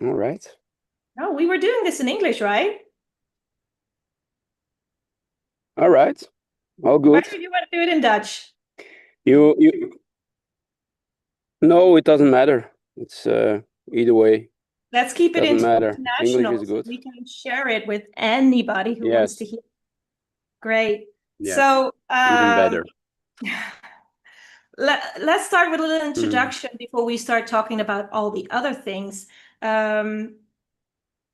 All right. No, we were doing this in English, right? All right. All Why good. did you want to do it in Dutch? You no, it doesn't matter. It's either way, Let's keep it doesn't matter. English international is so good. we can share it with anybody who wants to Yes. hear. Great. Yes. So Even better. let's start with a little Mhm. introduction before we start talking about all the other things. Um,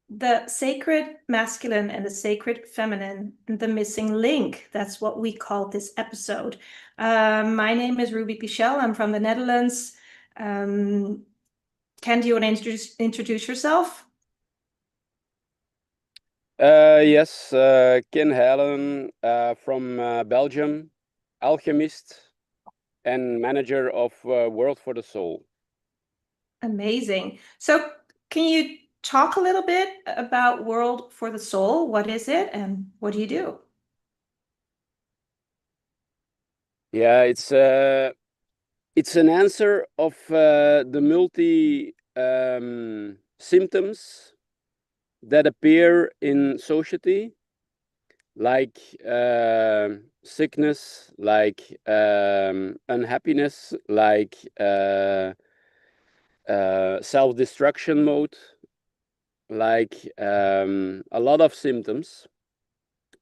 the sacred masculine and the sacred feminine, the missing link. That's what we call this episode. My name is Ruby Pichel. I'm from the Netherlands. Um, Ken, do you want to introduce yourself? Yes, Ken Halen from Belgium, alchemist and manager of World for the Soul. Amazing. So, can you talk a little bit about World for the Soul? What is it and what do you do? Yeah, it's an answer of the multi symptoms that appear in society, like sickness, like unhappiness, like self-destruction mode, like a lot of symptoms.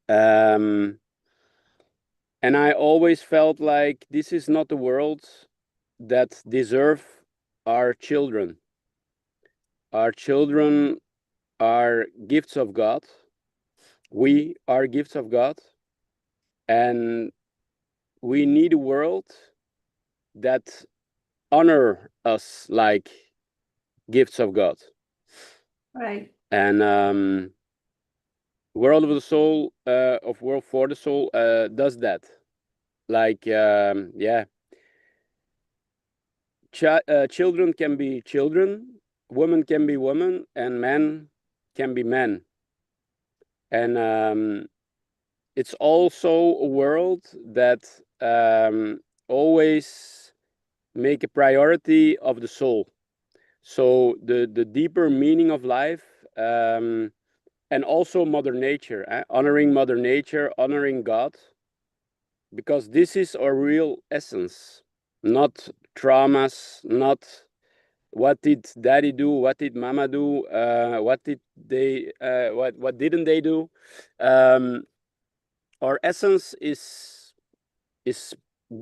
Um, and I always felt like this is not the world that deserve our children. Our children are gifts of God. We are gifts of God, and we need a world that honor us like gifts of God. Right. And World of the Soul, of World for the Soul, does that. Like, yeah, children can be children, women can be women, and men can be men. And it's also a world that always make a priority of the soul. So the deeper meaning of life, and also Mother Nature, honoring Mother Nature, honoring God, because this is our real essence, not traumas, not what did Daddy do, what did Mama do, what did they, what didn't they do. Um, our essence is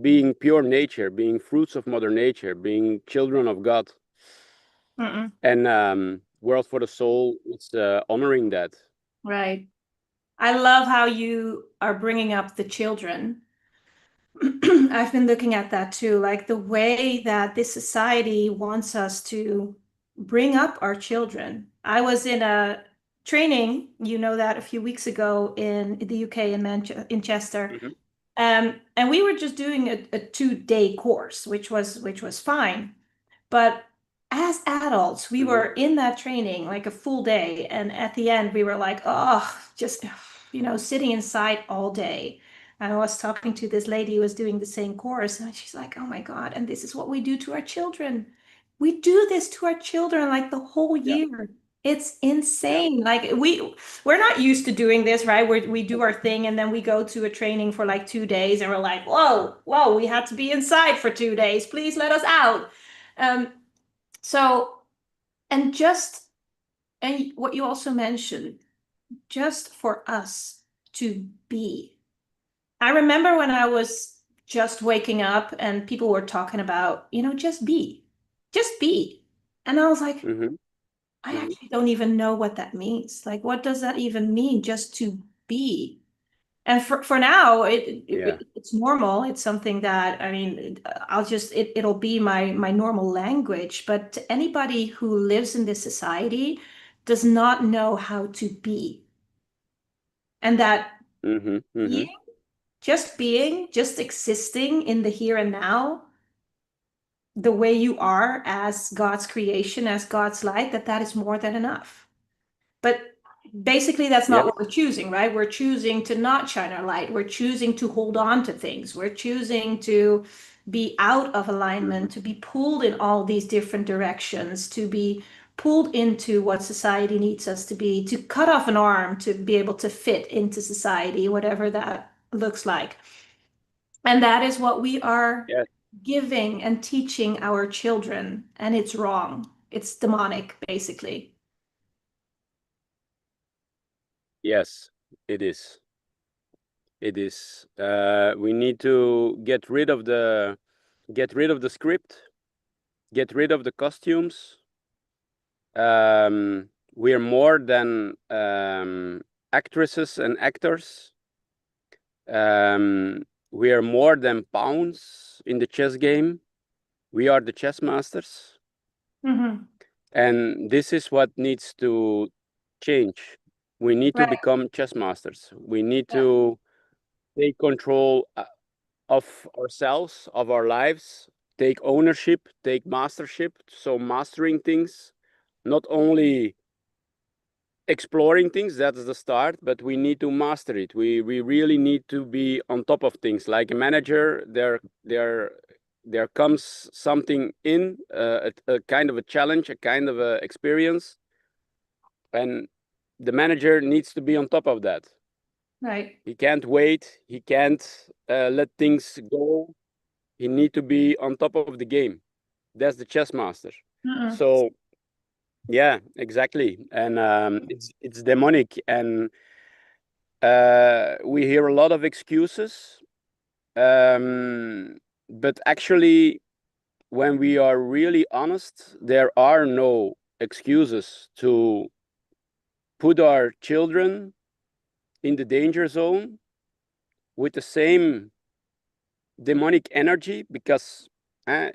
being pure nature, being fruits of Mother Nature, being children of God. Mm-mm. And World for the Soul is honoring that. Right. I love how you are bringing up the children. I've been looking at that too, like the way that this society wants us to bring up our children. I was in a training, you know that, a few weeks ago in the UK in Manchester. Mhm. And we were just doing a 2-day course, which was fine. But as adults, we Mhm. were in that training like a full day, and at the end, we were like, oh, just sitting inside all day. And I was talking to this lady who was doing the same course, and she's like, oh my God, and this is what we do to our children. We do this to our children like the whole Yeah. year. It's Yeah. insane. Like we're not used to doing this, right? We do our thing and then we go to a training for like 2 days and we're like, whoa, whoa, we had to be inside for 2 days. Please let us out. Um, so, and just, and what you also mentioned, just for us to be. I remember when I was just waking up and people were talking about, just be. And I was like, Mhm. I Mhm. actually don't even know what that means. Like, what does that even mean, just to be? And for now, Yeah. it's normal. It's something that, I mean, it'll be my normal language. But to anybody who lives in this society does not know how to be. And that Mhm. Mhm. being, just existing in the here and now, the way you are as God's creation, as God's light, that is more than enough. But basically, that's Yeah. not what we're choosing, right? We're choosing to not shine our light. We're choosing to hold on to things. We're choosing to be out of Mhm. alignment, to be pulled in all these different directions, to be pulled into what society needs us to be, to cut off an arm to be able to fit into society, whatever that looks like. And that is what we are Yes, giving and teaching our children, and it's wrong. It's demonic, basically. yes, it is. It is. We need to get rid of the script, get rid of the costumes. We are more than actresses and actors. We are more than pawns in the chess game. We are the chess masters. Hmm. And this is what needs to change. We need to Right. become chess masters. We need Yeah. to take control of ourselves, of our lives, take ownership, take mastership. So, mastering things, not only exploring things, that's the start, but we need to master it. We really need to be on top of things. Like a manager, there comes something in a kind of a challenge, a kind of a experience, and the manager needs to be on top of that. Right. He can't wait. He can't let things go. He need to be on top of the game. That's the chess master. Mm-mm. So yeah, exactly. And it's demonic, and we hear a lot of excuses. But actually, when we are really honest, there are no excuses to put our children in the danger zone with the same demonic energy. Because uh,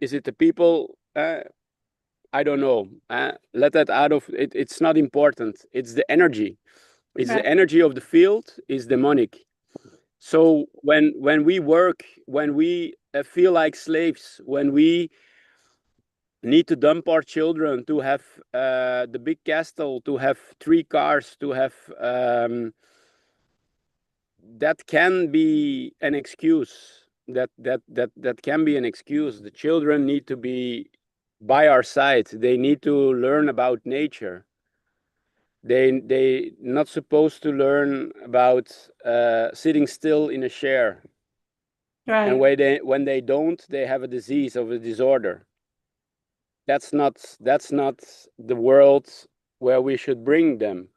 is it the people? I don't know. Let that out of it. It's not important. It's the energy. It's the Right. energy of the field is demonic. So when we work, when we feel like slaves, when we need to dump our children to have the big castle, to have 3 cars, to have that can be an excuse. That can be an excuse. The children need to be by our side. They need to learn about nature. They not supposed to learn about sitting still in a chair. And Right. when they don't, they have a disease of a disorder. That's not the world where we should bring them.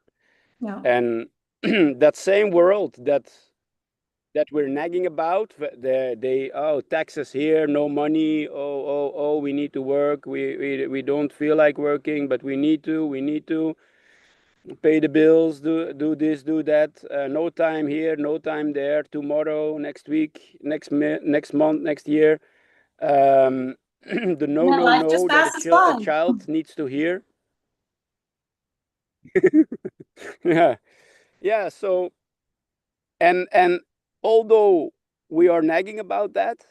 No. And that same world that we're nagging about, they oh, taxes here, no money, oh, we need to work, we don't feel like working, but we need to pay the bills, do this, do that, no time here, no time there, tomorrow, next week, next month, next year. The no, Yeah, no, life just no that passes a by. child needs to hear. Yeah, yeah. So and although we are nagging about that,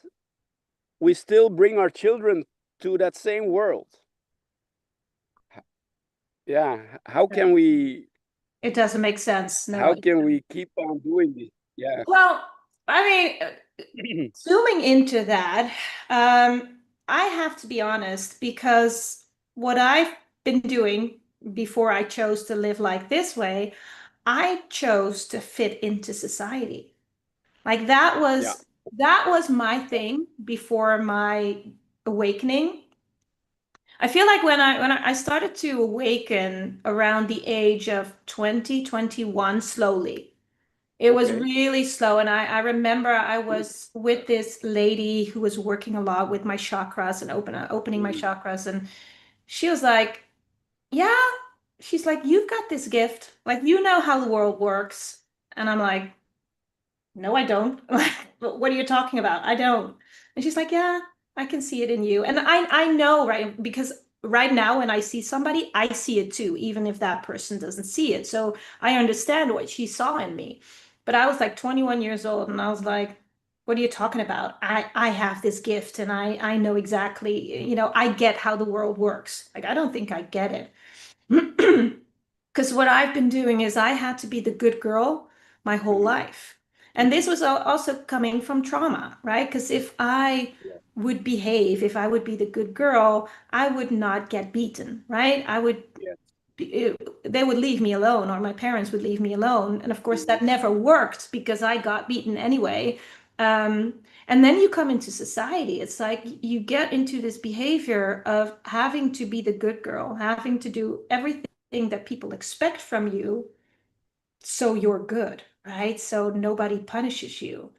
we still bring our children to that same world. Yeah. It doesn't make sense. No. How can we keep on doing this? Yeah. Well, I mean, zooming into that, I have to be honest because what I've been doing before I chose to live like this way, I chose to fit into society. Like Yeah. that was my thing before my awakening. I feel like when I started to awaken around the age of 20, 21, slowly. It was Okay. really slow. And I remember I was with this lady who was working a lot with my chakras and opening my Mm. chakras. And she was like, yeah, she's like, you've got this gift. Like, you know how the world works. And I'm like, no, I don't. What are you talking about? I don't. And she's like, yeah, I can see it in you. And I know, right? Because right now when I see somebody, I see it too, even if that person doesn't see it. So I understand what she saw in me. But I was like 21 years old and I was like, what are you talking about? I have this gift and I know exactly, I get how the world works. Like I don't think I get it. Because what I've been doing is I had to be the good girl my whole Mhm. life. And this was also coming from trauma, right? Because if I Yeah. would behave, if I would be the good girl, I would not get beaten, right? I would Yeah. they would leave me alone, or my parents would leave me alone. And of course, Mm-hmm. that never worked because I got beaten anyway. Um, and then you come into society. It's like you get into this behavior of having to be the good girl, having to do everything that people expect from you so you're good, right? So nobody punishes you.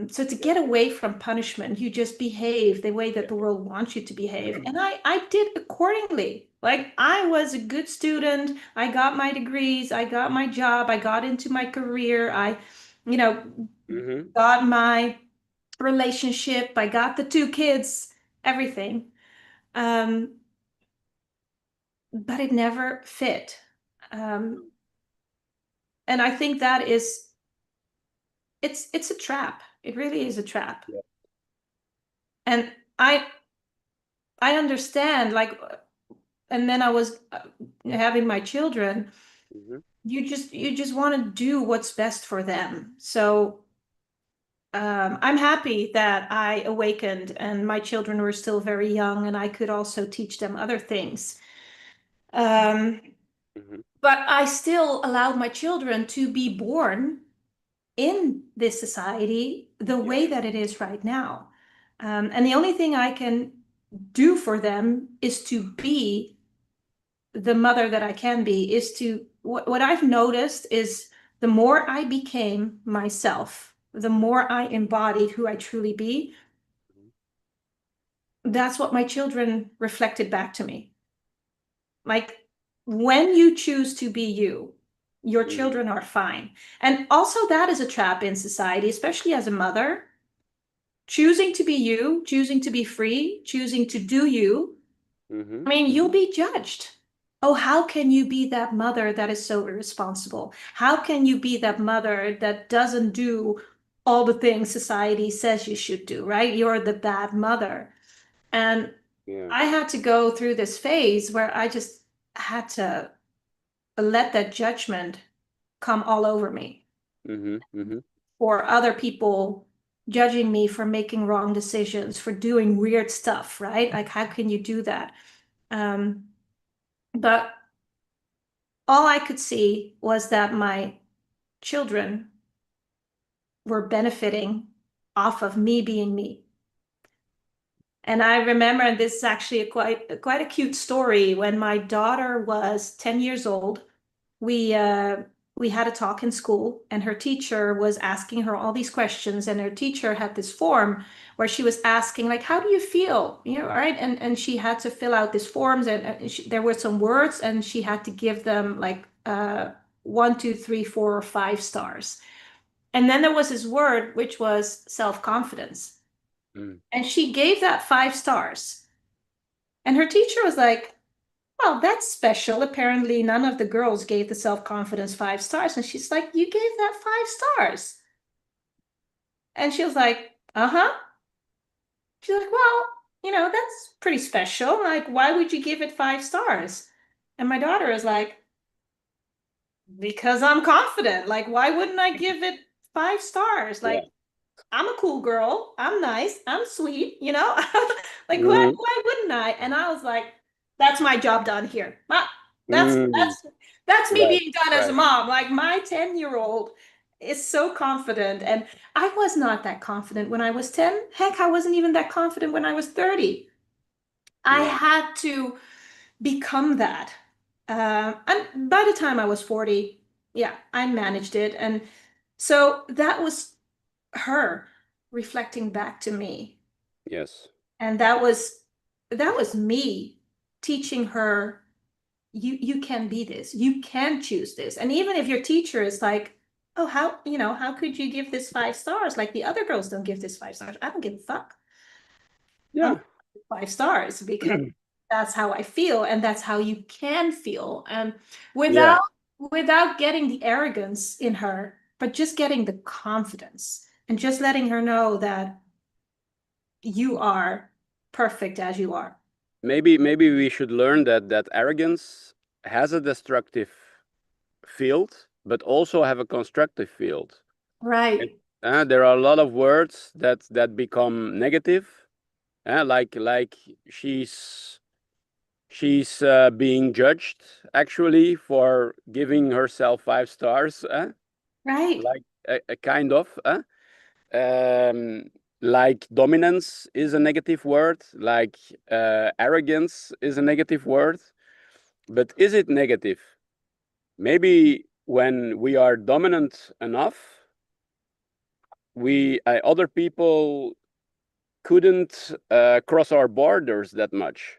So to Yeah. get away from punishment, you just behave the way that Yeah. the world wants you to behave. And I did accordingly. Like I was a good student. I got my degrees. I got my job. I got into my career. I, you know, Mm-hmm. got my relationship. I got the two kids, everything. Um, but it never fit. Um, and I think that is, it's a trap. It really is a trap. Yeah. And I I understand, like, and then I was having my children. Mm-hmm. You just want to do what's best for them. So I'm happy that I awakened and my children were still very young, and I could also teach them other things. Um, Mm-hmm. but I still allowed my children to be born in this society the Yeah. way that it is right now. And the only thing I can do for them is to be the mother that I can be, is to what I've noticed is the more I became myself, the more I embodied who I truly be, Mm-hmm. that's what my children reflected back to me. Like when you choose to be you, your Mm-hmm. children are fine. And also that is a trap in society, especially as a mother, choosing to be you, choosing to be free, choosing to do you. Mm-hmm. I mean, you'll Mm-hmm. be judged. Oh, how can you be that mother that is so irresponsible? How can you be that mother that doesn't do all the things society says you should do, right? You're the bad mother. And Yeah. I had to go through this phase where I just had to let that judgment come all over me, Mm-hmm. Mm-hmm. for other people judging me for making wrong decisions, for doing weird stuff, right? Like, how can you do that? Um, but all I could see was that my children were benefiting off of me being me. And I remember, and this is actually quite a cute story. When my daughter was 10 years old, we uh, we had a talk in school, and her teacher was asking her all these questions, and her teacher had this form where she was asking, like, how do you feel, right? And she had to fill out these forms, and there were some words, and she had to give them like 1, 2, 3, 4, or 5 stars. And then there was this word which was self-confidence, Mm. and she gave that 5 stars, and her teacher was like, well, that's special. Apparently, none of the girls gave the self-confidence 5 stars. And she's like, you gave that 5 stars. And she was like, uh-huh. She's like, well, that's pretty special. Like, why would you give it 5 stars? And my daughter is like, because I'm confident. Like, why wouldn't I give it 5 stars? Yeah. Like, I'm a cool girl. I'm nice. I'm sweet, Like, why Mm-hmm. why wouldn't I? And I was like, that's my job done here. That's Mm. that's me Right. being done as a Right. mom. Like my 10-year-old is so confident. And I was not that confident when I was 10. Heck, I wasn't even that confident when I was 30. I Yeah. had to become that. And by the time I was 40, yeah, I managed it. And so that was her reflecting back to me, Yes. and that was me teaching her, you can be this, you can choose this. And even if your teacher is like, oh, how could you give this 5 stars, like the other girls don't give this 5 stars, I don't give a fuck. I'm Yeah. 5 stars because that's how I feel, and that's how you can feel. And Yeah. without getting the arrogance in her, but just getting the confidence, and just letting her know that you are perfect as you are. Maybe we should learn that arrogance has a destructive field, but also have a constructive field. Right. There are a lot of words that become negative. Like she's being judged actually for giving herself 5 stars. Right. Like a kind of. Um, like dominance is a negative word. Like arrogance is a negative word. But is it negative? Maybe when we are dominant enough, we other people couldn't cross our borders that much.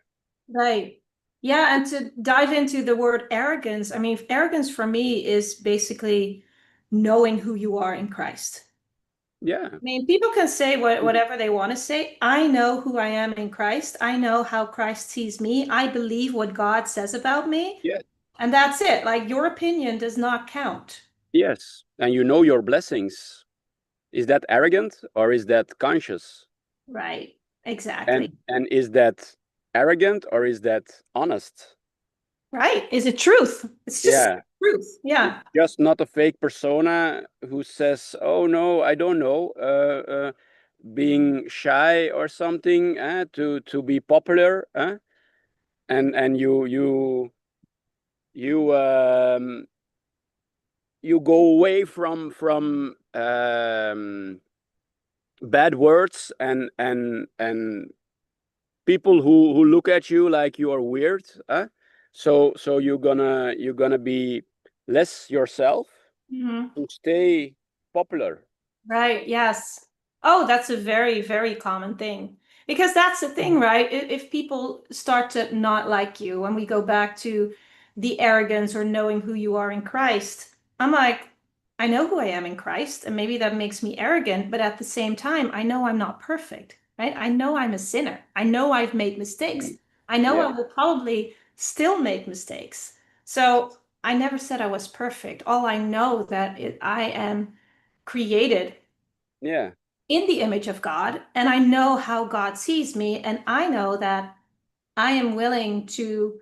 Right. Yeah, and to dive into the word arrogance, I mean, arrogance for me is basically knowing who you are in Christ. Yeah. I mean, people can say whatever they want to say. I know who I am in Christ. I know how Christ sees me. I believe what God says about me. Yeah. And that's it. Like your opinion does not count. Yes. And you know your blessings. Is that arrogant or is that conscious? Right. Exactly. And is that arrogant or is that honest? Right. Is it truth? It's just Yeah. truth. It's Yeah. just not a fake persona who says, "Oh no, I don't know," being shy or something to be popular, and you you go away from bad words and people who look at you like you are weird. So you're gonna be less yourself Mhm. to stay popular. Right. Yes. Oh, that's a very, very common thing. Because that's the thing, right? If people start to not like you, when we go back to the arrogance or knowing who you are in Christ, I'm like, I know who I am in Christ, and maybe that makes me arrogant, but at the same time, I know I'm not perfect, right? I know I'm a sinner. I know I've made mistakes. Mm. I know I Yeah, will probably still make mistakes. So I never said I was perfect. All I know that I am created yeah, in the image of God, and I know how God sees me, and I know that I am willing to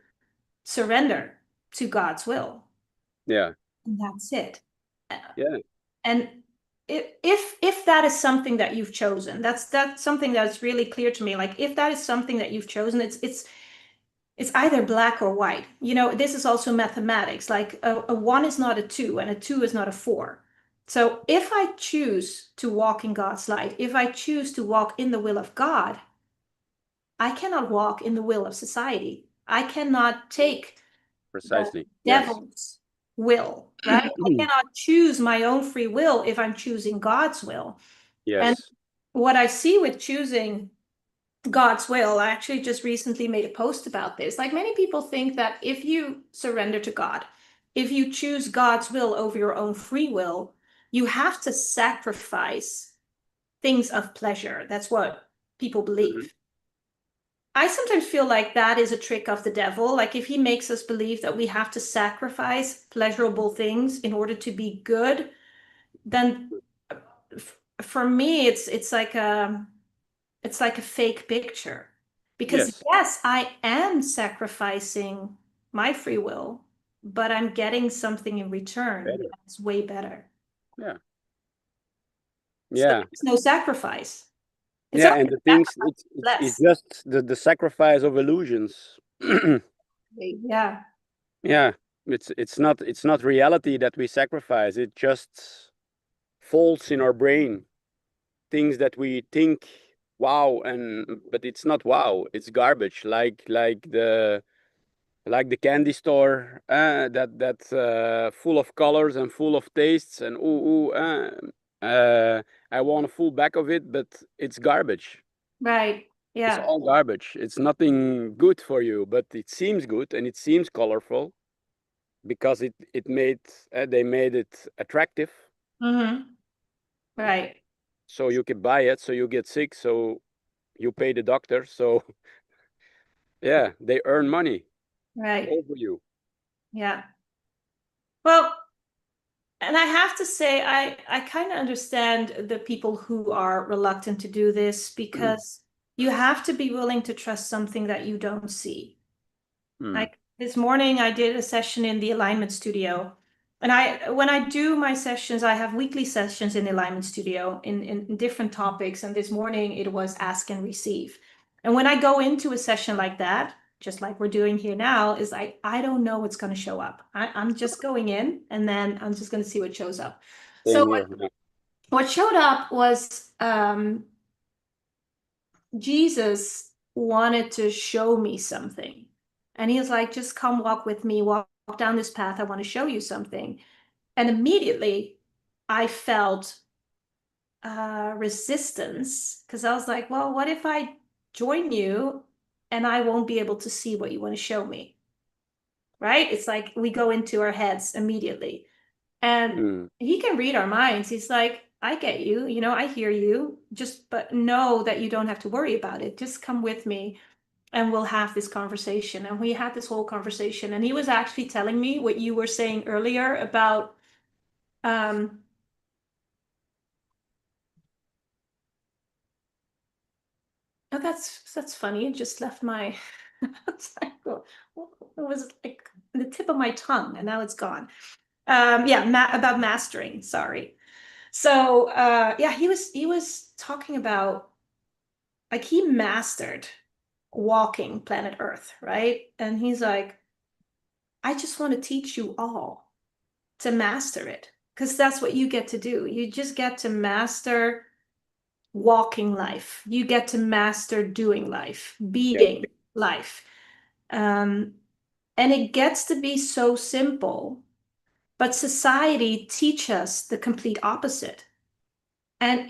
surrender to God's will. yeah, And that's it. yeah, And if that is something that you've chosen, that's something that's really clear to me. Like if that is something that you've chosen, it's either black or white. You know, this is also mathematics. Like a one is not a two, and a two is not a four. So if I choose to walk in God's light, if I choose to walk in the will of God, I cannot walk in the will of society. I cannot take the precisely. Yes. devil's will, right? I cannot choose my own free will if I'm choosing God's will. And Yes. what I see with choosing God's will. I actually just recently made a post about this. Like many people think that if you surrender to God, if you choose God's will over your own free will, you have to sacrifice things of pleasure. That's what people Mhm. believe. I sometimes feel like that is a trick of the devil. Like if he makes us believe that we have to sacrifice pleasurable things in order to be good, then for me it's like a fake picture. Because Yes. yes, I am sacrificing my free will, but I'm getting something in return Better. that's way better. Yeah. So Yeah. there's no sacrifice. It's Yeah. only And the a things sacrifice it's less. just the sacrifice of illusions. Yeah. Yeah. It's not reality that we sacrifice. It just falls in our brain. Things that we think wow, and but it's not wow. It's garbage. Like the candy store that's full of colors and full of tastes and I want a full bag of it, but it's garbage. Right. It's Yeah. all garbage. It's nothing good for you, but it seems good and it seems colorful because they made it attractive, Hmm. Right. so you can buy it, so you get sick, so you pay the doctor, so yeah, they earn money Right. over you. Yeah. Well, and I have to say, I kind of understand the people who are reluctant to do this because you have to be willing to trust something that you don't see. Hmm. Like this morning, I did a session in the alignment studio, when I do my sessions, I have weekly sessions in the Alignment Studio in different topics. And this morning it was ask and receive. And when I go into a session like that, just like we're doing here now, is I don't know what's going to show up. I'm just going in and then I'm just going to see what shows up. So Same here. what showed up was Jesus wanted to show me something. And he was like, just come walk with me, walk down this path. I want to show you something. And immediately I felt resistance because I was like, well, what if I join you and I won't be able to see what you want to show me? Right? It's like we go into our heads immediately. And Mm. he can read our minds. He's like, I get you, I hear you. Just, but know that you don't have to worry about it. Just come with me and we'll have this conversation. And we had this whole conversation. And he was actually telling me what you were saying earlier about um, oh, that's funny. It just left my it's like, oh, it was like the tip of my tongue, and now it's gone. Yeah, about mastering. Sorry. So, yeah, he was talking about like he mastered walking planet Earth, right? And he's like, I just want to teach you all to master it because that's what you get to do. You just get to master walking life. You get to master doing life, Yeah. being life. Um, and it gets to be so simple, but society teach us the complete opposite. And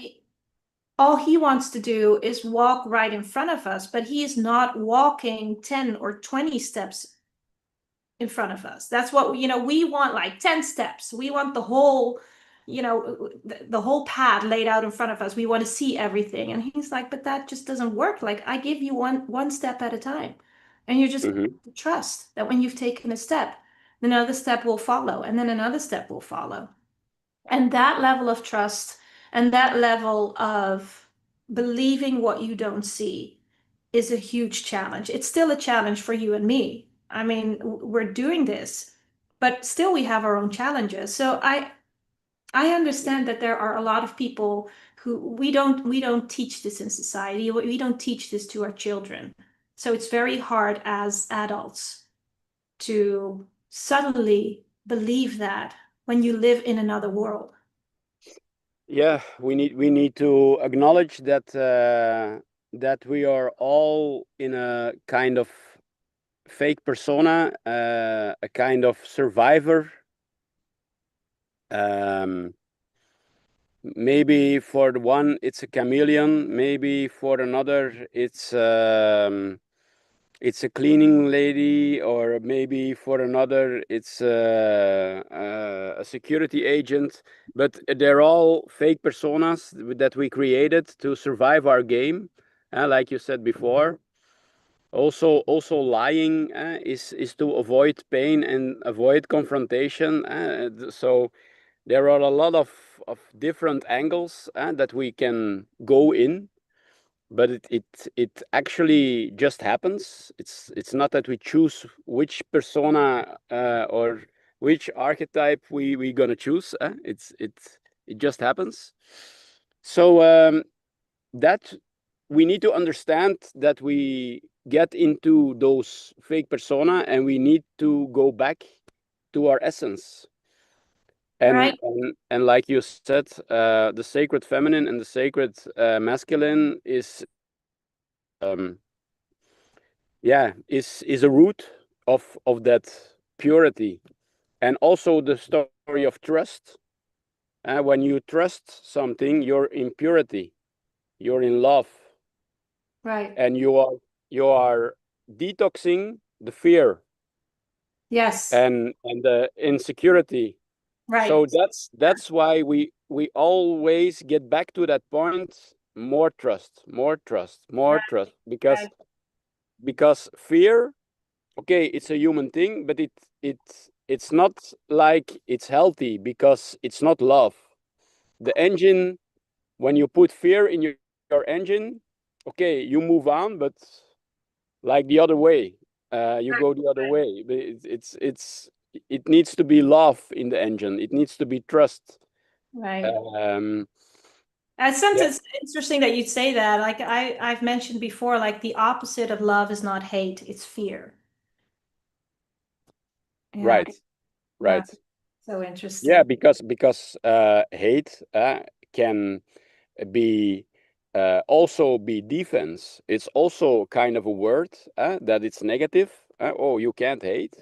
all he wants to do is walk right in front of us, but he is not walking 10 or 20 steps in front of us. That's what, we want like 10 steps. We want the whole, the whole path laid out in front of us. We want to see everything. And he's like, but that just doesn't work. Like I give you one step at a time. And you just Mm-hmm. trust that when you've taken a step, another step will follow, and then another step will follow. And that level of trust and that level of believing what you don't see is a huge challenge. It's still a challenge for you and me. I mean, we're doing this, but still we have our own challenges. So I understand that there are a lot of people who we don't teach this in society. We don't teach this to our children. So it's very hard as adults to suddenly believe that when you live in another world. Yeah, we need to acknowledge that we are all in a kind of fake persona, a kind of survivor. Um, Maybe for the one it's a chameleon, maybe for another it's a cleaning lady, or maybe for another it's a security agent. But they're all fake personas that we created to survive our game, like you said before. Also lying is to avoid pain and avoid confrontation. So there are a lot of different angles that we can go in, but it actually just happens. It's not that we choose which persona or which archetype we gonna choose. It just happens. So that we need to understand that we get into those fake persona, and we need to go back to our essence. Right. And like you said, the sacred feminine and the sacred masculine is a root of that purity, and also the story of trust. When you trust something, you're in purity, you're in love, Right. and you are detoxing the fear Yes. and the insecurity. Right. So that's why we always get back to that point: more trust, more trust, more Right. trust, because Right. fear, okay, it's a human thing, but it's not like it's healthy, because it's not love. The engine, when you put fear in your engine, okay, you move on, but like the other way, you go the other way. But it's it needs to be love in the engine. It needs to be trust. Right. Um, yeah, Sometimes it's interesting that you'd say that. Like I've mentioned before, like the opposite of love is not hate, it's fear. Yeah. right, Yeah. right. So Yeah, interesting. because hate can be also be defense. It's also kind of a word that it's negative. Oh, you can't hate.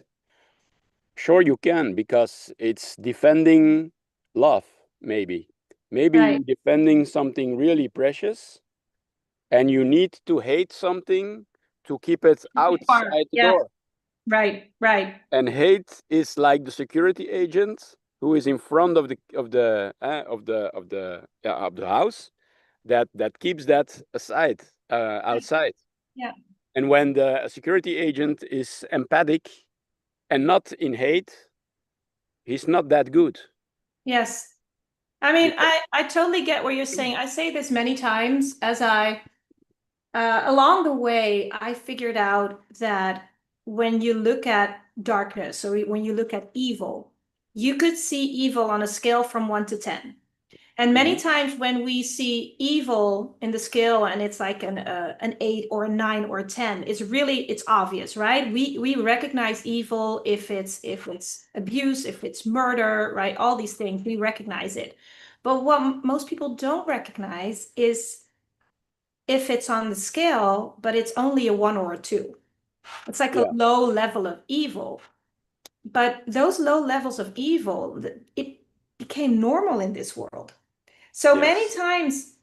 Sure, you can because it's defending love. Maybe, maybe Right. you're defending something really precious, and you need to hate something to keep it Far. outside the Yeah. door. Right. Right. And hate is like the security agent who is in front of the house that keeps that aside outside. Yeah. And when the security agent is empathic and not in hate, he's not that good. Yes. I mean, Because I totally get what you're saying. I say this many times as along the way, I figured out that when you look at darkness, or when you look at evil, you could see evil on a scale from 1 to 10. And many Mhm. times when we see evil in the scale and it's like an 8 or a 9 or a 10, it's obvious, right? We recognize evil if it's abuse, if it's murder, right? All these things, we recognize it. But what most people don't recognize is if it's on the scale, but it's only a 1 or a 2. It's like a Yeah. low level of evil. But those low levels of evil, it became normal in this world. So many Yes. times,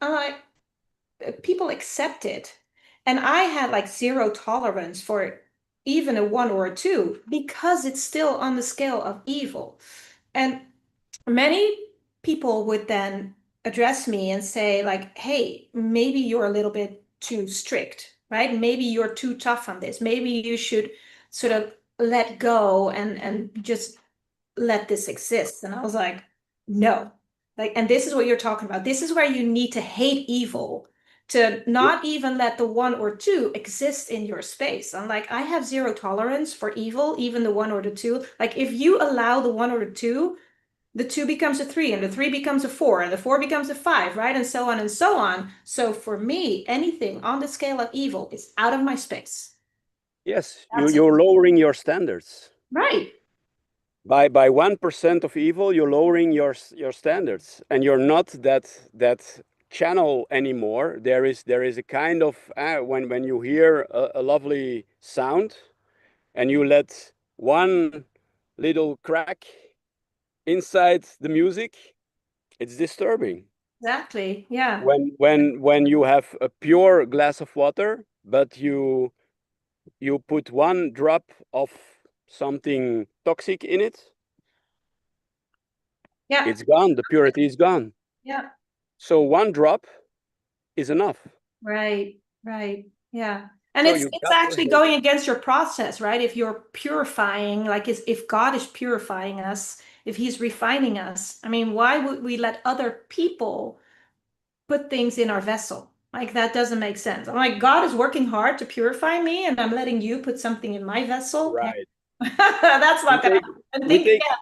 people accept it. And I had like zero tolerance for even a 1 or a 2 because it's still on the scale of evil. And many people would then address me and say, like, hey, maybe you're a little bit too strict, right? Maybe you're too tough on this. Maybe you should sort of let go and just let this exist. And I was like, no. Like, and this is what you're talking about. This is where you need to hate evil, to Yeah. not even let the 1 or 2 exist in your space. I'm like, I have zero tolerance for evil, even the 1 or the 2. Like, if you allow the 1 or the 2 becomes a 3, and the 3 becomes a 4, and the 4 becomes a 5, right? And so on and so on. So for me, anything on the scale of evil is out of my space. Yes. That's it. You're lowering your standards. Right. By 1% of evil, you're lowering your standards, and you're not that channel anymore. There is a kind of when you hear a lovely sound, and you let one little crack inside the music, it's disturbing. Exactly. Yeah. When you have a pure glass of water, but you put one drop of something toxic in it, Yeah. it's gone. The purity is gone. Yeah. So one drop is enough. Right, right. Yeah. And So it's you it's got to actually hate. going against your process, right? If you're purifying, like if God is purifying us, if he's refining us, I mean, why would we let other people put things in our vessel? Like that doesn't make sense. I'm like, God is working hard to purify me, and I'm letting you put something in my vessel. Yeah. Right. That's We not gonna take happen. And we think, take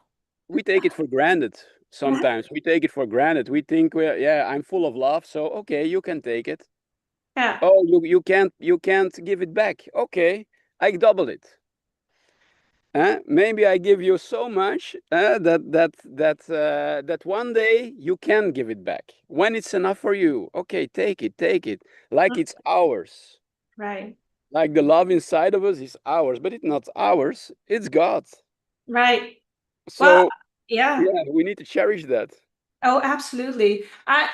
we take it for granted. yeah, Sometimes we take it for granted. We think, well, yeah, I'm full of love, so okay, you can take it. yeah, Oh, you can't give it back. Okay, I double it. Maybe I give you so much that one day you can give it back when it's enough for you. Okay, take it, like it's ours. right, Like the love inside of us is ours, but it's not ours. It's God's. right. Well, So yeah. yeah, we need to cherish that. Oh, absolutely. I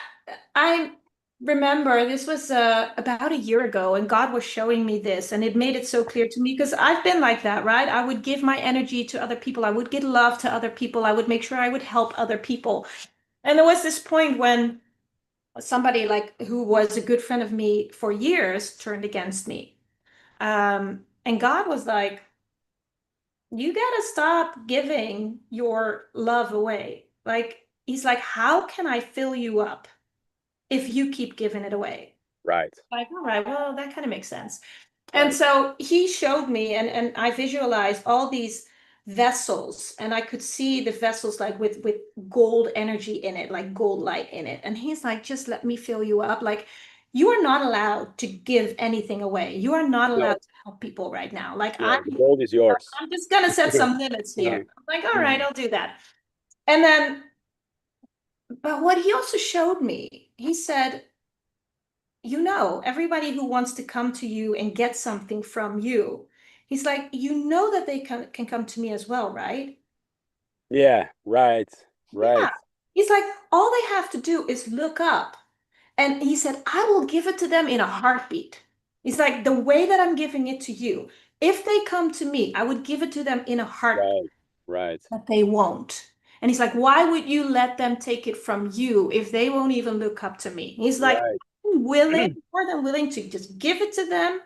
remember this was about a year ago, and God was showing me this, and it made it so clear to me because I've been like that, right? I would give my energy to other people. I would give love to other people. I would make sure I would help other people. And there was this point when somebody like who was a good friend of me for years turned against me. And God was like, you gotta stop giving your love away. Like, he's like, how can I fill you up if you keep giving it away? Right, Like, all right, well, that kind of makes sense. And right. so he showed me, and I visualized all these. vessels, and I could see the vessels like with gold energy in it, like gold light in it. And he's like, just let me fill you up. Like, you are not allowed to give anything away. You are not allowed No, to help people right now. Like, no, the gold is yours. I'm just gonna set some limits Uh-huh. here. I'm like, all right, Mm. I'll do that. And then, but what he also showed me, he said, everybody who wants to come to you and get something from you, he's like, that they can come to me as well, right? Yeah, right, Yeah. right, He's like, all they have to do is look up. And he said, I will give it to them in a heartbeat. He's like, the way that I'm giving it to you, if they come to me, I would give it to them in a heartbeat, right, right, but they won't. And he's like, why would you let them take it from you if they won't even look up to me? He's like, right. I'm willing, more than willing to just give it to them,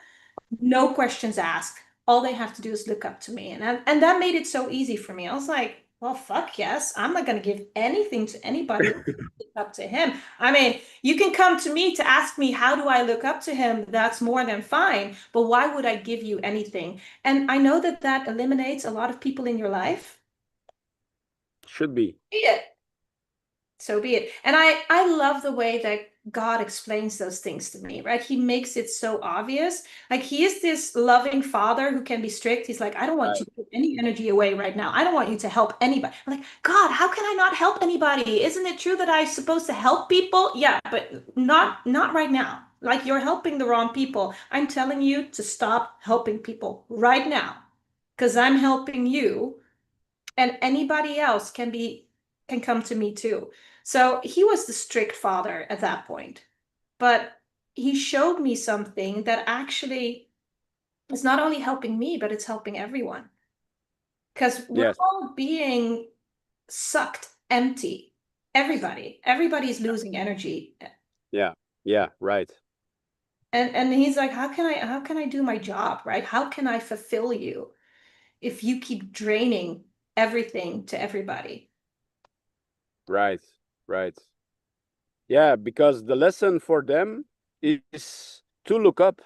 no questions asked. All they have to do is look up to me. And that made it so easy for me. I was like, well, fuck yes. I'm not going to give anything to anybody that look up to him. I mean, you can come to me to ask me, how do I look up to him? That's more than fine. But why would I give you anything? And I know that that eliminates a lot of people in your life. Should be. Yeah, so be it. And I love the way that God explains those things to me, right? He makes it so obvious. Like, he is this loving father who can be strict. He's like, I don't want you Right, to put any energy away right now. I don't want you to help anybody. I'm like, God, how can I not help anybody? Isn't it true that I'm supposed to help people? Yeah, but not right now. Like, you're helping the wrong people. I'm telling you to stop helping people right now because I'm helping you, and anybody else can come to me too. So he was the strict father at that point, but he showed me something that actually is not only helping me, but it's helping everyone, because we're yes, all being sucked empty. Everybody's losing energy. yeah, yeah, right, And he's like, how can I do my job, right? How can I fulfill you if you keep draining everything to everybody? right, right. Yeah, because the lesson for them is to look up.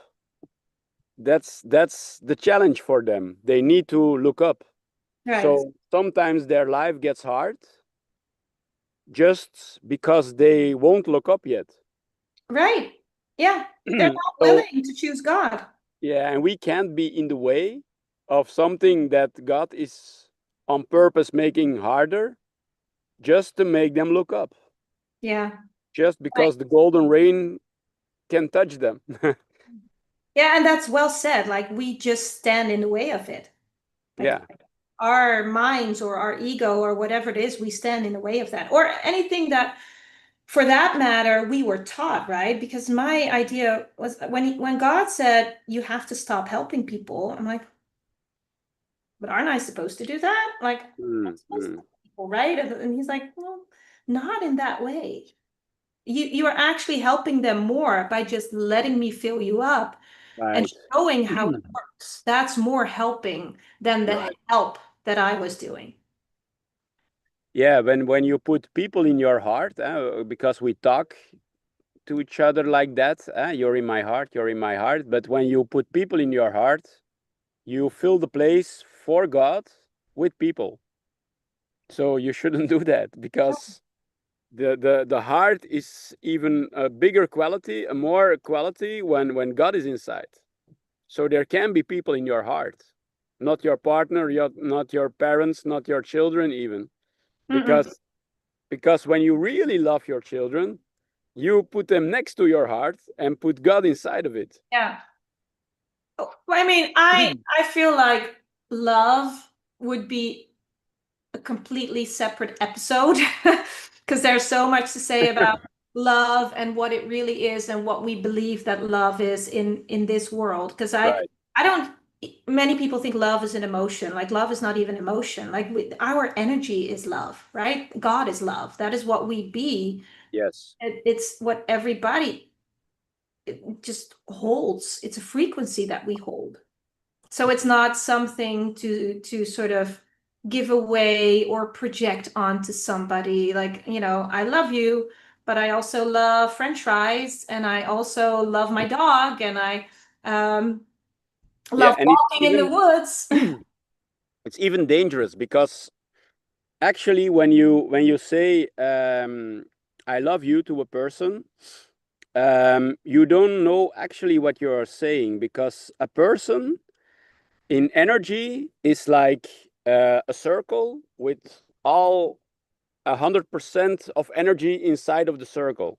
That's the challenge for them. They need to look up. Right. So sometimes their life gets hard just because they won't look up yet. Right. Yeah. They're not So willing to choose God. yeah, and we can't be in the way of something that God is on purpose making harder just to make them look up, Yeah. just Right. because the golden rain can touch them. Yeah, and that's well said. Like, we just stand in the way of it. Like, Yeah, our minds or our ego or whatever it is, we stand in the way of that. Or anything that, for that matter, we were taught, right? Because my idea was, when God said you have to stop helping people, I'm like, but aren't I supposed to do that? Like, I'm mm, supposed to mm, help people, right? And he's like, well, not in that way. You are actually helping them more by just letting me fill you up and right, showing how it works. That's more helping than the right. help that I was doing. Yeah, when you put people in your heart, because we talk to each other like that, you're in my heart, you're in my heart. But when you put people in your heart, you fill the place for God with people. So you shouldn't do that because the heart is even a bigger quality, a more quality when God is inside. So there can be people in your heart, not your partner, not your parents, not your children even, Mm-mm. because when you really love your children, you put them next to your heart and put God inside of it. Yeah. I mean, I feel like love would be a completely separate episode because there's so much to say about love and what it really is and what we believe that love is in this world. Because Right. I don't, many people think love is an emotion. Like, love is not even emotion. Like, our energy is love, right? God is love. That is what we be. Yes. It's what everybody just holds. It's a frequency that we hold. So it's not something to sort of give away or project onto somebody. Like, I love you, but I also love French fries, and I also love my dog, and I Yeah, love and it's walking in the even woods. It's even dangerous because actually when you say I love you to a person, you don't know actually what you are saying, because a person in energy is like a circle with all 100% of energy inside of the circle.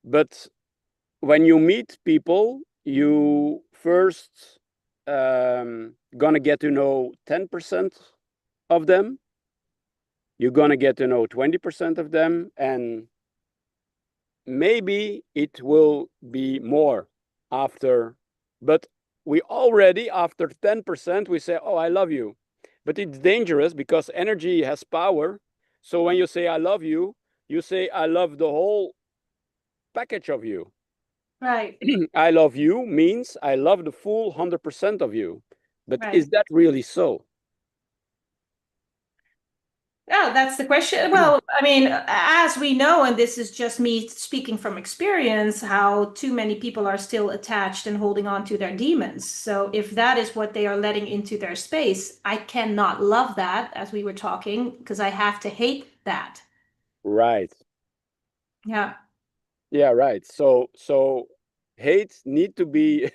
But when you meet people, you first gonna get to know 10% of them. You're gonna get to know 20% of them, and maybe it will be more after. But we already, after 10%, we say, oh, I love you. But it's dangerous because energy has power. So when you say I love you say I love the whole package of you. Right, I love you means I love the full 100% of you. But right. is that really so? Yeah, that's the question. Well, I mean, as we know, and this is just me speaking from experience, how too many people are still attached and holding on to their demons. So if that is what they are letting into their space, I cannot love that, as we were talking, because I have to hate that. Right. Yeah, Yeah, right. So hate need to be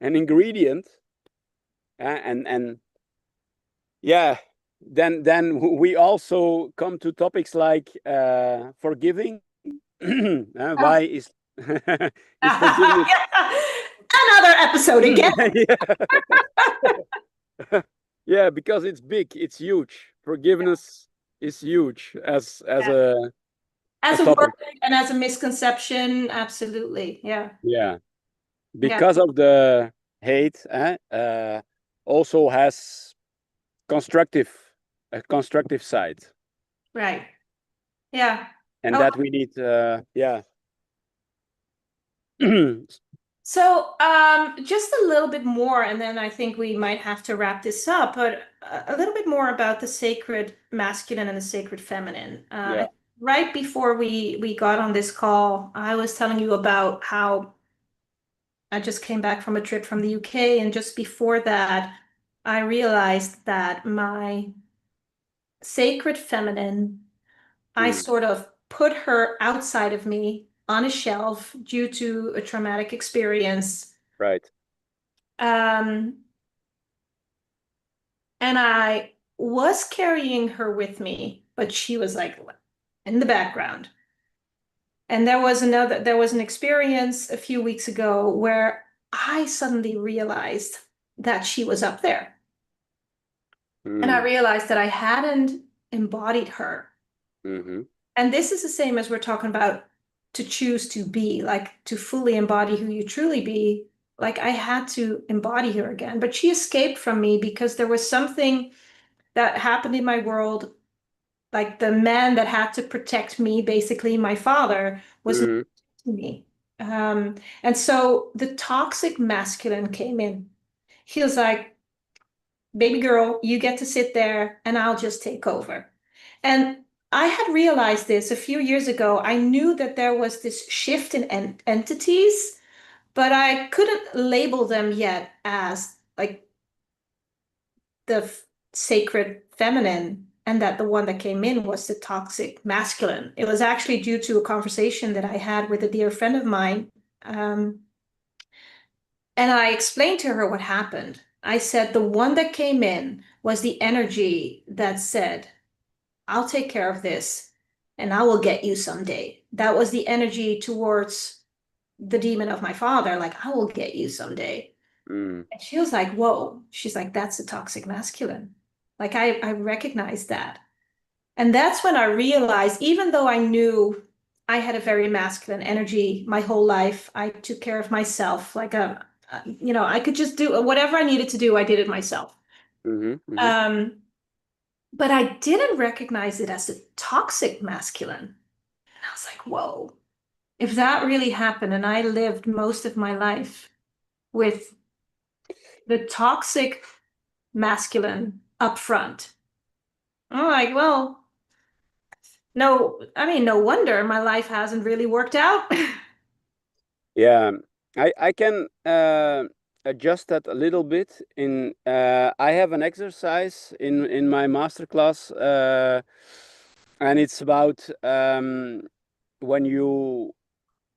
an ingredient, and yeah, then we also come to topics like forgiving. oh. Why is is forgiveness? Another episode again. Yeah. Yeah, because it's big, it's huge. Forgiveness is huge as Yeah. a As a word topic. and as a misconception, absolutely. Yeah. Yeah, Yeah. because of the hate, also has constructive a constructive side, Right. Yeah. and Oh, that we need. Yeah. so, just a little bit more, and then I think we might have to wrap this up, but a little bit more about the sacred masculine and the sacred feminine. Yeah. Right before we got on this call, I was telling you about how I just came back from a trip from the UK, and just before that, I realized that my sacred feminine, I Mm, sort of put her outside of me on a shelf due to a traumatic experience. right. Um, And I was carrying her with me, but she was like in the background. And there was an experience a few weeks ago where I suddenly realized that she was up there. And I Mm, realized that I hadn't embodied her. mm-hmm, And this is the same as we're talking about to choose to be, like to fully embody who you truly be. Like I had to embody her again, but she escaped from me because there was something that happened in my world, like the man that had to protect me, basically my father, was not mm-hmm, me. Um, and so the toxic masculine came in. He was like, baby girl, you get to sit there and I'll just take over. And I had realized this a few years ago. I knew that there was this shift in entities, but I couldn't label them yet as like the sacred feminine, and that the one that came in was the toxic masculine. It was actually due to a conversation that I had with a dear friend of mine. Um, and I explained to her what happened. I said the one that came in was the energy that said, I'll take care of this and I will get you someday. That was the energy towards the demon of my father, like, I will get you someday. mm, And she was like, whoa. She's like, that's a toxic masculine. Like I recognized that. And that's when I realized, even though I knew I had a very masculine energy my whole life, I took care of myself. I could just do whatever I needed to do. I did it myself. mm-hmm, mm-hmm. Um, but I didn't recognize it as a toxic masculine. And I was like, whoa, if that really happened and I lived most of my life with the toxic masculine up front, I'm like, well, no, I mean, no wonder my life hasn't really worked out. Yeah, I can adjust that a little bit. I have an exercise in my masterclass, and it's about when you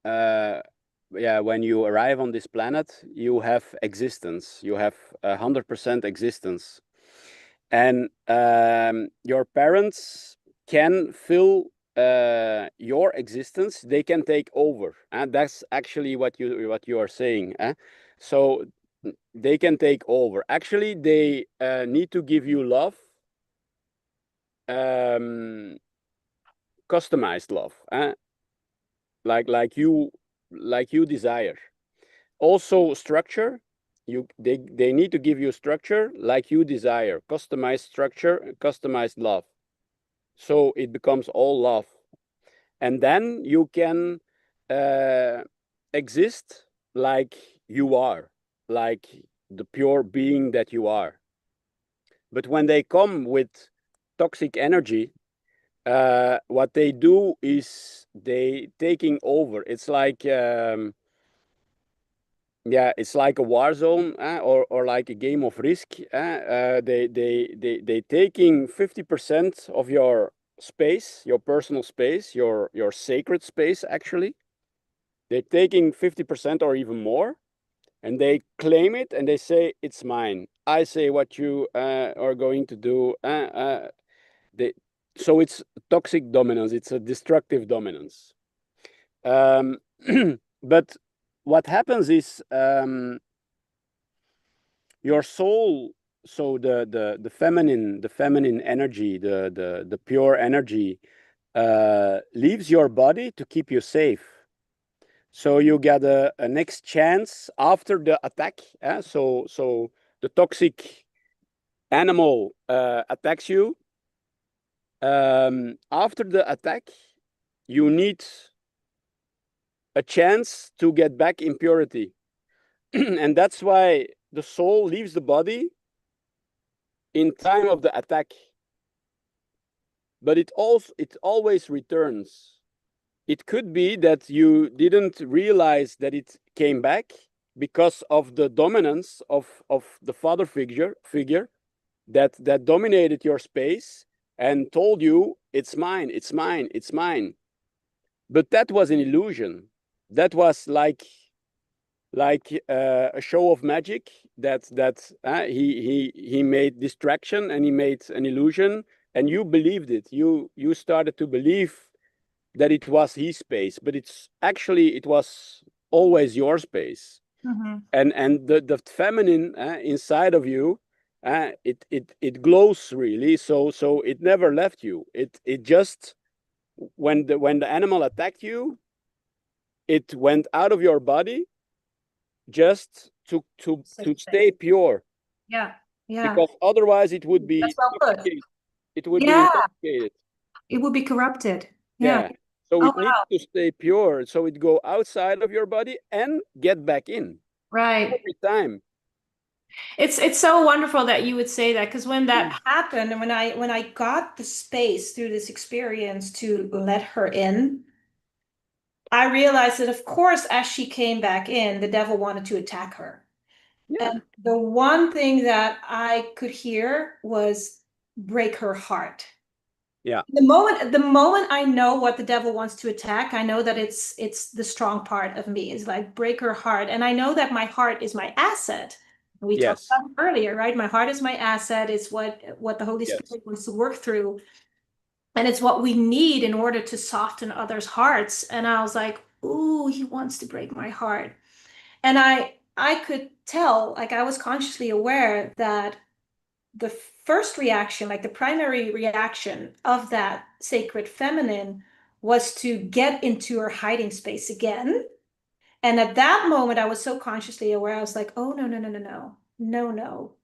uh, when you arrive on this planet, you have existence. You have 100% existence, and your parents can fill your existence. They can take over, and that's actually what you are saying. So they can take over. Actually, they need to give you love, um, customized love, like you desire. Also, structure. They need to give you structure like you desire, customized structure, customized love. So it becomes all love, and then you can uh, exist like you are, like the pure being that you are. But when they come with toxic energy, what they do is they taking over. It's like it's like a war zone, or like a game of risk. They taking 50% of your space, your personal space, your sacred space. Actually, they're taking 50% or even more, and they claim it and they say it's mine. I say what you are going to do. They, so it's toxic dominance. It's a destructive dominance. Um, but what happens is your soul. So the feminine energy, the pure energy, leaves your body to keep you safe. So you get a next chance after the attack. So the toxic animal attacks you. After the attack, you need a chance to get back in purity. And that's why the soul leaves the body in time of the attack, but it always returns. It could be that you didn't realize that it came back because of the dominance of the father figure that dominated your space and told you it's mine, it's mine, it's mine. But that was an illusion. That was like a show of magic that he made distraction, and he made an illusion, and you believed it. You started to believe that it was his space, but it was always your space. Mhm. And the feminine inside of you, it glows really. So it never left you. It just, when the animal attacked you, it went out of your body just to Safe stay space. pure, Yeah. Yeah. because otherwise it would That's be well put. intoxicated. It would be Yeah. intoxicated. It would be corrupted. Yeah. Yeah. So Oh, it needs to stay pure. So it go outside of your body and get back in right. every time. It's so wonderful that you would say that, because when that happened and when I got the space through this experience to let her in, I realized that of course as she came back in, the devil wanted to attack her. Yeah. And the one thing that I could hear was break her heart. Yeah. The moment I know what the devil wants to attack, I know that it's the strong part of me. It's like break her heart. And I know that my heart is my asset. We talked Yes. about it earlier, right? My heart is my asset. It's what the Holy Yes. Spirit wants to work through. And it's what we need in order to soften others' hearts. And I was like, ooh, he wants to break my heart. And I could tell, like I was consciously aware that the first reaction, like the primary reaction of that sacred feminine, was to get into her hiding space again. And at that moment, I was so consciously aware, I was like, oh, no, no, no, no, no, no, no.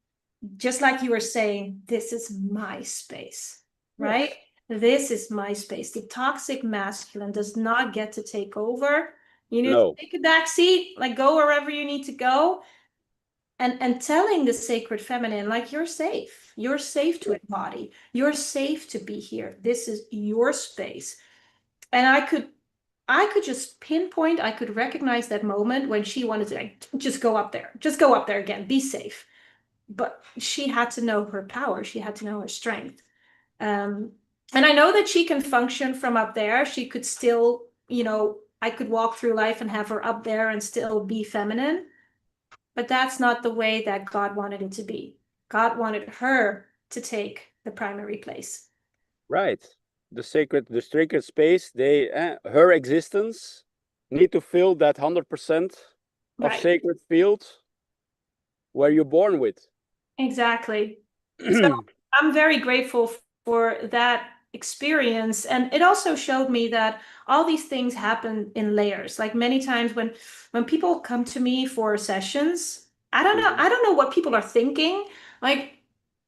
Just like you were saying, this is my space, right? Yes. This is my space. The toxic masculine does not get to take over. You need to No. take a back seat, like go wherever you need to go, and telling the sacred feminine, like, you're safe to Yeah. embody, you're safe to be here, this is your space. And I could I could just pinpoint, I could recognize that moment when she wanted to like, just go up there, just go up there again, be safe. But she had to know her power, she had to know her strength. Um, and I know that she can function from up there. She could still, I could walk through life and have her up there and still be feminine. But that's not the way that God wanted it to be. God wanted her to take the primary place. Right. The sacred space, her existence need to fill that 100% of Right. sacred field where you're born with. Exactly. So I'm very grateful for that experience. And it also showed me that all these things happen in layers. Like many times when people come to me for sessions, I don't know what people are thinking. Like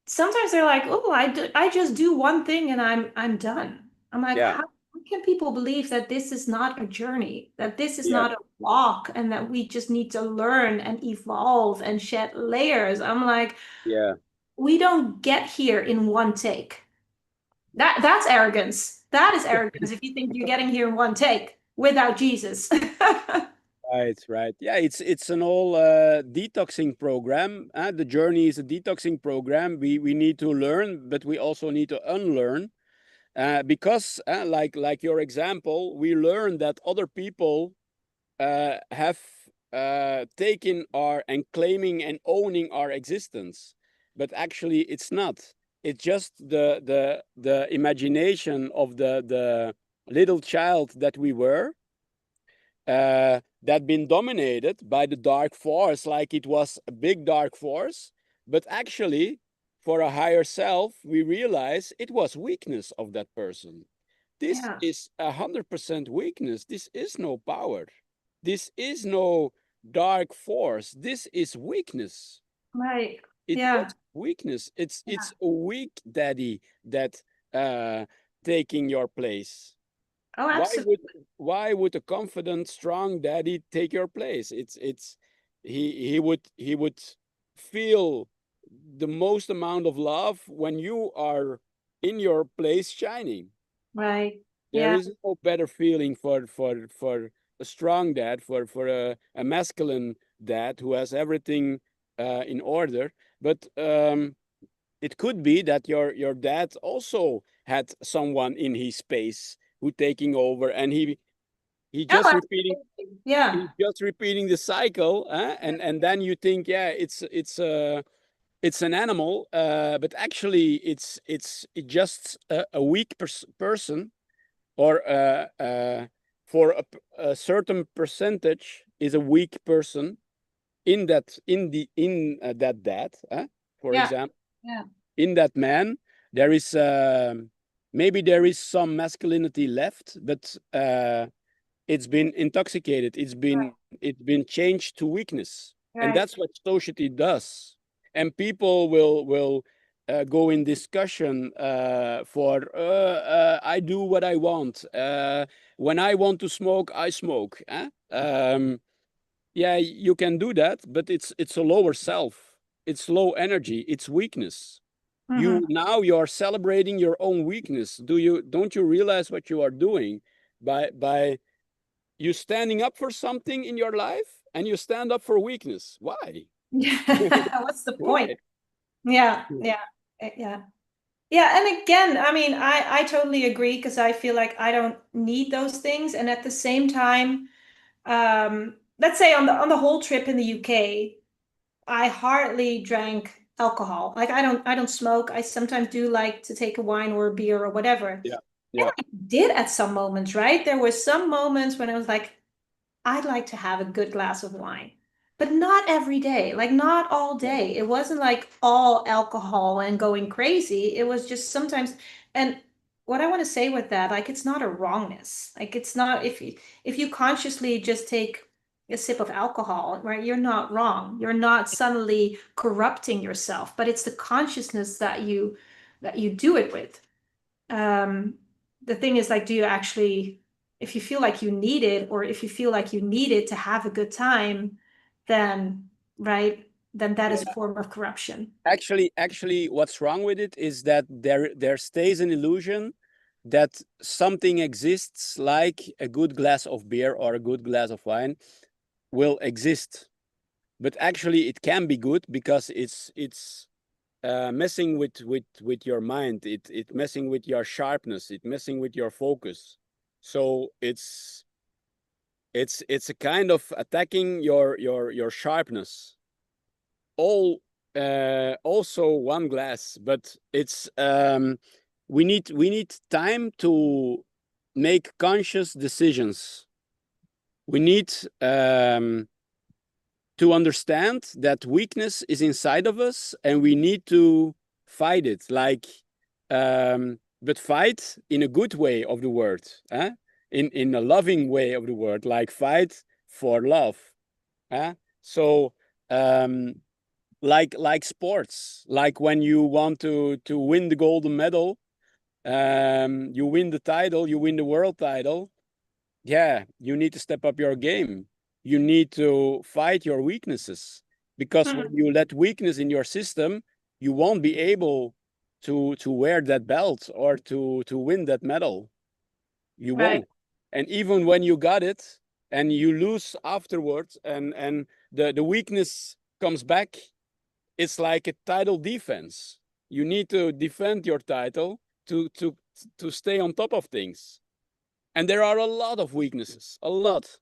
sometimes they're like, "Oh, I just do one thing and I'm done." I'm like, Yeah, how can people believe that this is not a journey, that this is yeah, not a walk, and that we just need to learn and evolve and shed layers? I'm like, yeah. we don't get here in one take. That's arrogance. That is arrogance if you think you're getting here in one take without Jesus. Right, right. Yeah, it's an all detoxing program. The journey is a detoxing program. We need to learn, but we also need to unlearn. Because, like your example, we learn that other people have taken our and claiming and owning our existence, but actually it's not. It's just the imagination of the little child that we were, that been dominated by the dark force, like it was a big dark force. But actually, for a higher self, we realize it was weakness of that person. This Yeah, is 100% weakness. This is no power. This is no dark force. This is weakness. right. It's Yeah, just weakness. It's yeah. it's a weak daddy that taking your place. Oh, Why absolutely. would why would a confident, strong daddy take your place? It's he would feel the most amount of love when you are in your place shining. Right. There Yeah. is no better feeling for a strong dad, for a masculine dad who has everything in order. But it could be that your dad also had someone in his space who taking over, and he Oh, just repeating absolutely. Yeah. he's just repeating the cycle, and then you think, yeah, it's an animal, but actually it's just a weak person, or for a certain percentage is a weak person in that dad, for Yeah. example, Yeah. in that man. There is maybe there is some masculinity left, but it's been intoxicated. Right. It's been changed to weakness, and Right. that's what society does. And people will go in discussion for I do what I want. When I want to smoke, I smoke. Yeah, you can do that, but it's a lower self. It's low energy. It's weakness. Hmm. You're celebrating your own weakness. Don't you realize what you are doing by you standing up for something in your life, and you stand up for weakness? Why? Yeah. What's the point? Why? Yeah. Yeah. Yeah. Yeah, and again, I mean, I totally agree because I feel like I don't need those things, and at the same time, let's say on the whole trip in the UK, I hardly drank alcohol. Like I don't smoke. I sometimes do like to take a wine or a beer or whatever. Yeah, And yeah, I did at some moments, right? There were some moments when I was like, I'd like to have a good glass of wine, but not every day, like not all yeah, day. It wasn't like all alcohol and going crazy. It was just sometimes. And what I want to say with that, like it's not a wrongness. Like it's not if you consciously just take a sip of alcohol, right? You're not wrong. You're not suddenly corrupting yourself, but it's the consciousness that you do it with. um, the thing is like, do you actually, if you feel like you need it, or if you feel like you need it to have a good time, then, right, then that is a yeah. form of corruption. Actually, what's wrong with it is that there stays an illusion that something exists like a good glass of beer or a good glass of wine will exist, but actually it can be good because it's messing with your mind. It messing with your sharpness. It messing with your focus. So it's a kind of attacking your sharpness. All also one glass, but it's we need time to make conscious decisions. We need to understand that weakness is inside of us and we need to fight it, like but fight in a good way of the word, in a loving way of the word, like fight for love. So um, like sports, like when you want to win the golden medal, you win the title, you win the world title. Yeah, you need to step up your game. You need to fight your weaknesses, because when you let weakness in your system, you won't be able to wear that belt or to win that medal. You Right. won't. And even when you got it and you lose afterwards, and the weakness comes back, it's like a title defense. You need to defend your title to stay on top of things. And there are a lot of weaknesses, a lot.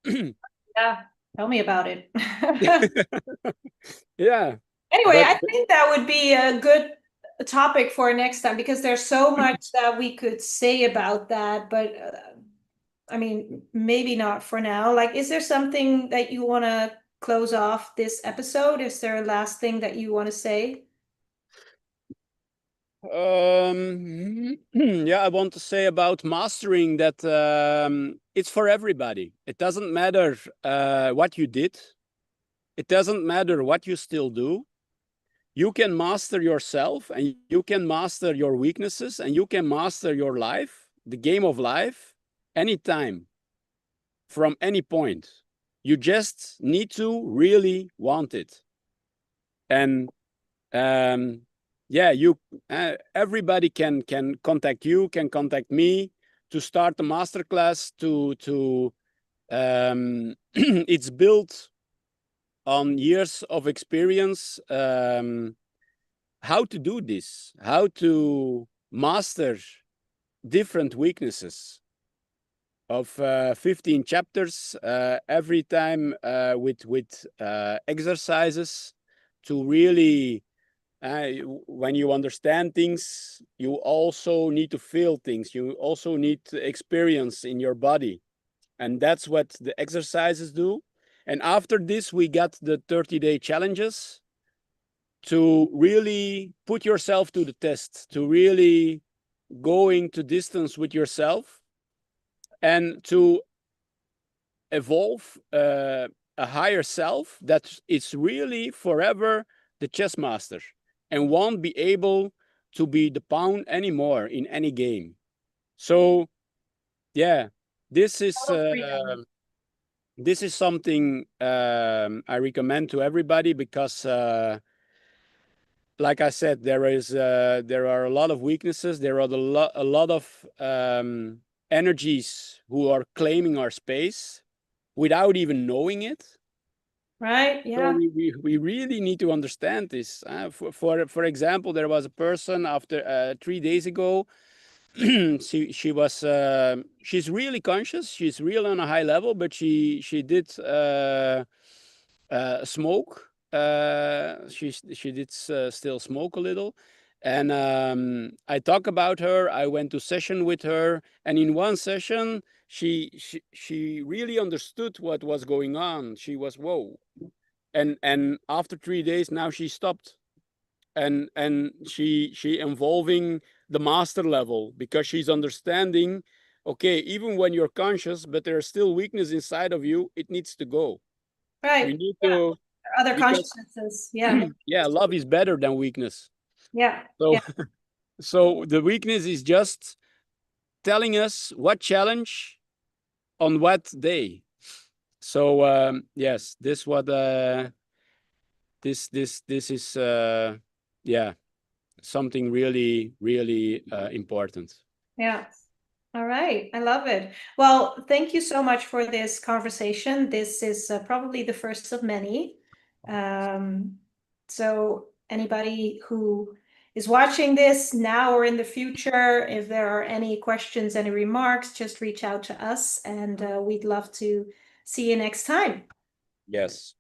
Yeah. Tell me about it. Yeah, Anyway, but I think that would be a good topic for next time because there's so much that we could say about that. But I mean, maybe not for now. Like, is there something that you want to close off this episode? Is there a last thing that you want to say? yeah, I want to say about mastering that it's for everybody. It doesn't matter what you did. It doesn't matter what you still do. You can master yourself and you can master your weaknesses and you can master your life, the game of life, anytime, from any point. You just need to really want it. And yeah, you everybody can contact you, can contact me to start the masterclass. To it's built on years of experience. How to do this? How to master different weaknesses of 15 chapters every time with exercises to really when you understand things, you also need to feel things. You also need to experience in your body. And that's what the exercises do. And after this, we got the 30-day challenges to really put yourself to the test, to really going to distance with yourself and to evolve a higher self that is really forever the chess master and won't be able to be the pawn anymore in any game. So yeah, this is Total freedom. this is something I recommend to everybody because like I said, there are a lot of weaknesses. There are a lot of energies who are claiming our space without even knowing it. Right? So Yeah. we really need to understand this. For example, there was a person after 3 days ago. She was she's really conscious. She's real on a high level, but she did smoke. She did still smoke a little, and I talk about her. I went to session with her, and in one session, she really understood what was going on. She was whoa, and after 3 days now she stopped, and she involving the master level because she's understanding. Okay, even when you're conscious, but there's still weakness inside of you. It needs to go. Right. You need Yeah. to Other because consciousnesses. Yeah. yeah, love is better than weakness. Yeah. So Yeah. so the weakness is just telling us what challenge on what day. So yes, this what this is yeah, something really really important. Yeah. All right. I love it. Well, thank you so much for this conversation. This is probably the first of many. So anybody who is watching this now or in the future, if there are any questions, any remarks, just reach out to us, and we'd love to see you next time. Yes.